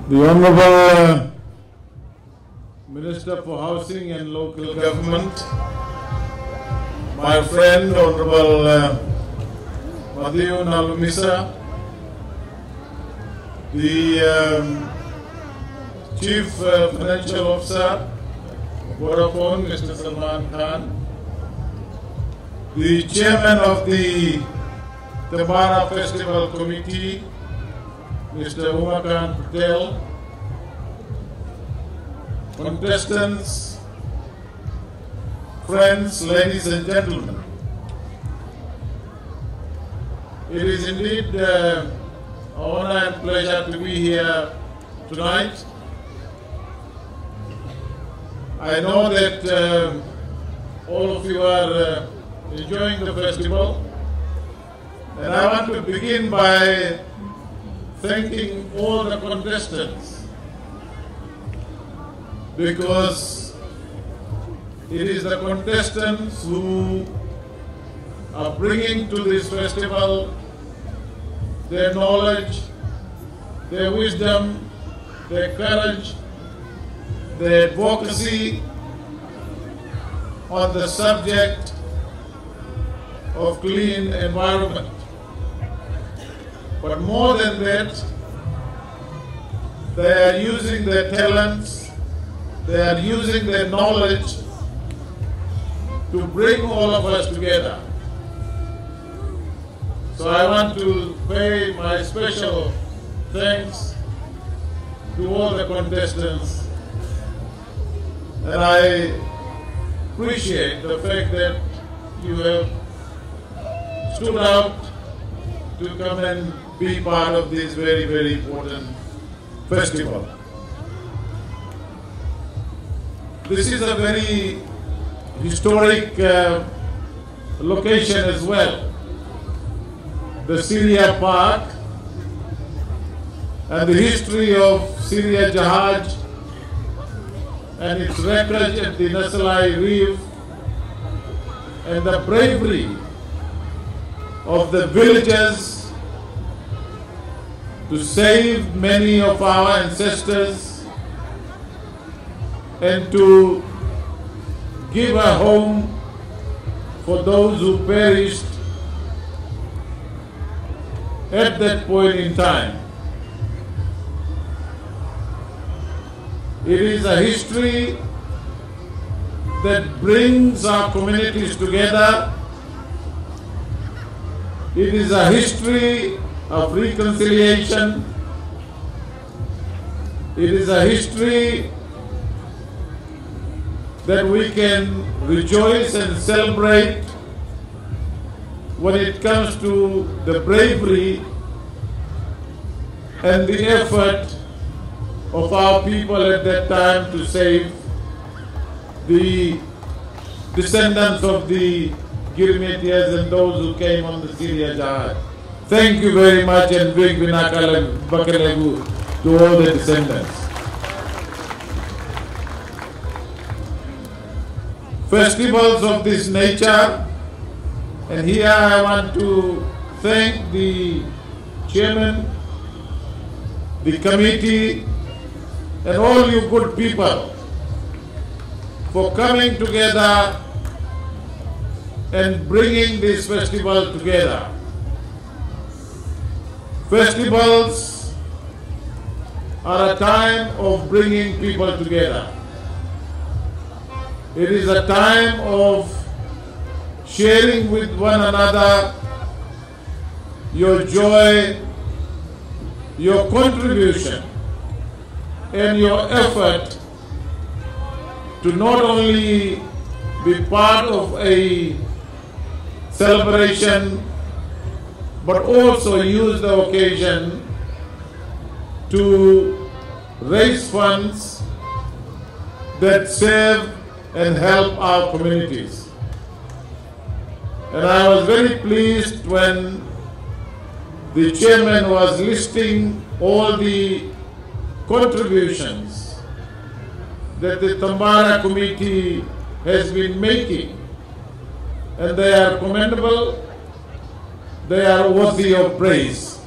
The Honorable Minister for Housing and Local Government, my friend Honorable Madhiu Nalumisa, the Chief Financial Officer, Vodafone, Mr. Salman Khan, the Chairman of the Tebara Festival Committee, Mr. Umakan Patel, contestants, friends, ladies and gentlemen. It is indeed an honor and pleasure to be here tonight. I know that all of you are enjoying the festival, and I want to begin by thanking all the contestants, because it is the contestants who are bringing to this festival their knowledge, their wisdom, their courage, their advocacy on the subject of clean environment. But more than that, they are using their talents, they are using their knowledge to bring all of us together. So I want to pay my special thanks to all the contestants, and I appreciate the fact that you have stood out to come and be part of this very, very important festival. This is a very historic location as well. The Syria Park and the history of Syria Jahaj and its wreckage at the Nasalai Reef and the bravery of the villagers to save many of our ancestors and to give a home for those who perished at that point in time. It is a history that brings our communities together. It is a history of reconciliation. It is a history that we can rejoice and celebrate when it comes to the bravery and the effort of our people at that time to save the descendants of the Girmetias and those who came on the Syria Jahaj. Thank you very much, and big Vinakala Bakalegu to all the descendants. Festivals of this nature, and here I want to thank the chairman, the committee, and all you good people for coming together and bringing this festival together. Festivals are a time of bringing people together. It is a time of sharing with one another your joy, your contribution, and your effort to not only be part of a celebration, but also use the occasion to raise funds that serve and help our communities. And I was very pleased when the chairman was listing all the contributions that the Tebara committee has been making. And they are commendable, they are worthy of praise.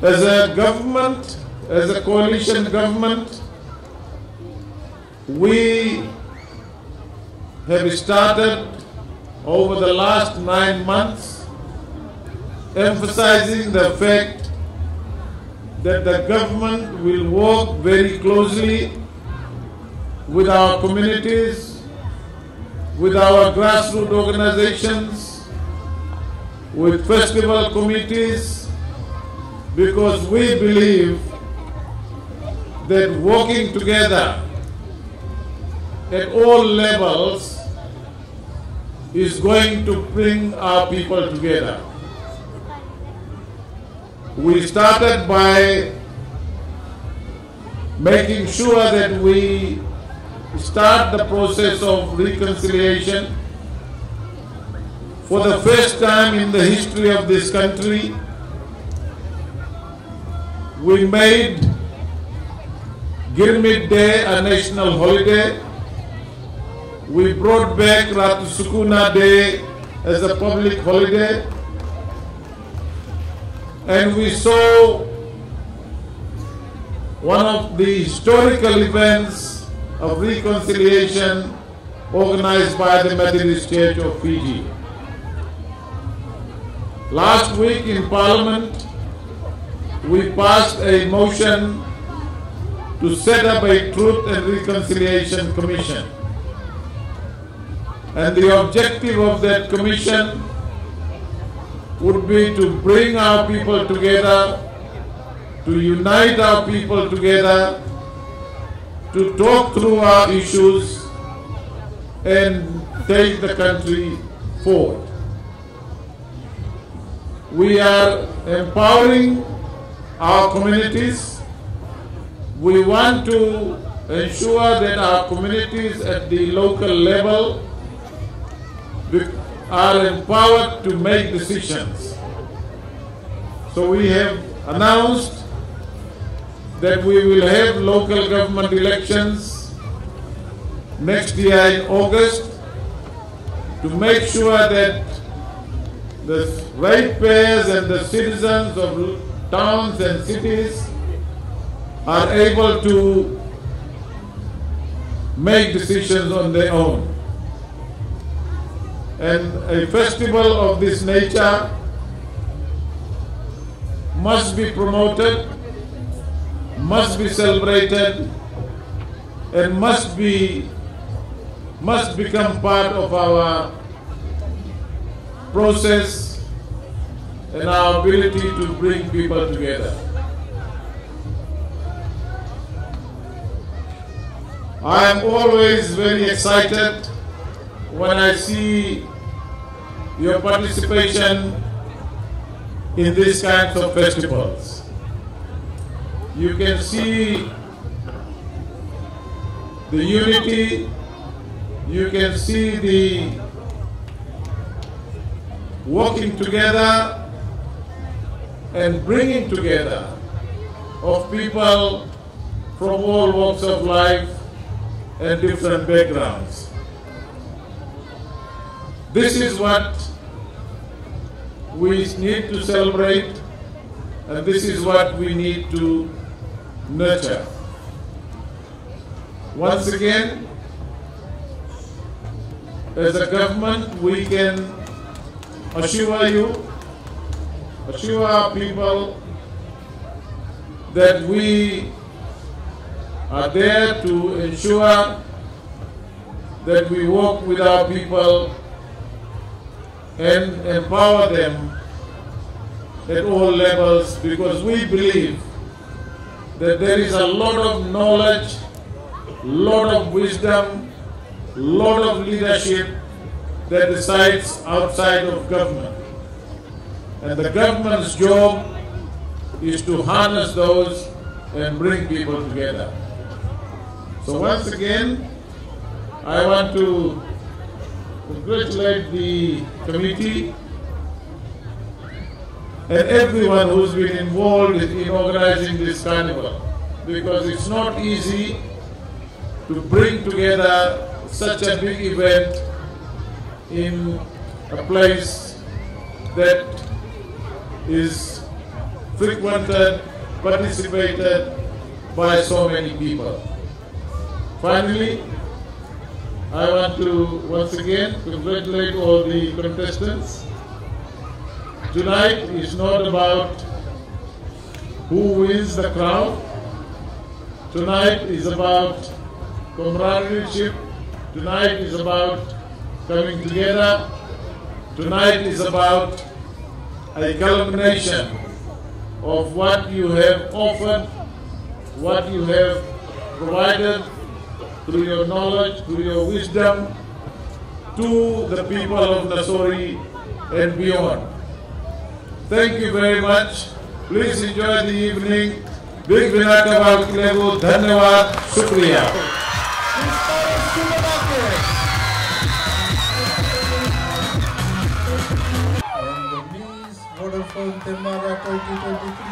As a government, as a coalition government, we have started over the last 9 months emphasizing the fact that the government will work very closely with our communities, with our grassroots organizations, with festival committees, because we believe that working together at all levels is going to bring our people together. We started by making sure that we start the process of reconciliation. For the first time in the history of this country, we made Girmit Day a national holiday. We brought back Ratu Sukuna Day as a public holiday. And we saw one of the historical events of reconciliation organized by the Methodist Church of Fiji. Last week in Parliament, we passed a motion to set up a Truth and Reconciliation Commission. And the objective of that commission would be to bring our people together, to unite our people together, to talk through our issues and take the country forward. We are empowering our communities. We want to ensure that our communities at the local level are empowered to make decisions. So we have announced that we will have local government elections next year in August to make sure that the ratepayers and the citizens of towns and cities are able to make decisions on their own. And a festival of this nature must be promoted, must be celebrated, and must become part of our process and our ability to bring people together. I am always very excited when I see your participation in these kinds of festivals. You can see the unity, you can see the working together and bringing together of people from all walks of life and different backgrounds. This is what we need to celebrate, and this is what we need to nurture. Once again, as a government, we can assure our people that we are there to ensure that we work with our people and empower them at all levels, because we believe that there is a lot of knowledge, lot of wisdom, lot of leadership that resides outside of government. And the government's job is to harness those and bring people together. So once again, I want to congratulate the committee and everyone who's been involved in organizing this carnival, because it's not easy to bring together such a big event in a place that is frequented, participated by so many people. Finally, I want to once again congratulate all the contestants. Tonight is not about who wins the crown. Tonight is about camaraderie. Tonight is about coming together. Tonight is about a culmination of what you have offered, what you have provided through your knowledge, through your wisdom, to the people of Nasori and beyond. Thank you very much. Please enjoy the evening. Big Vinaka Valkilegu, Dhanyawad, Shukriya. And the Miss Vodafone Tebara 2023.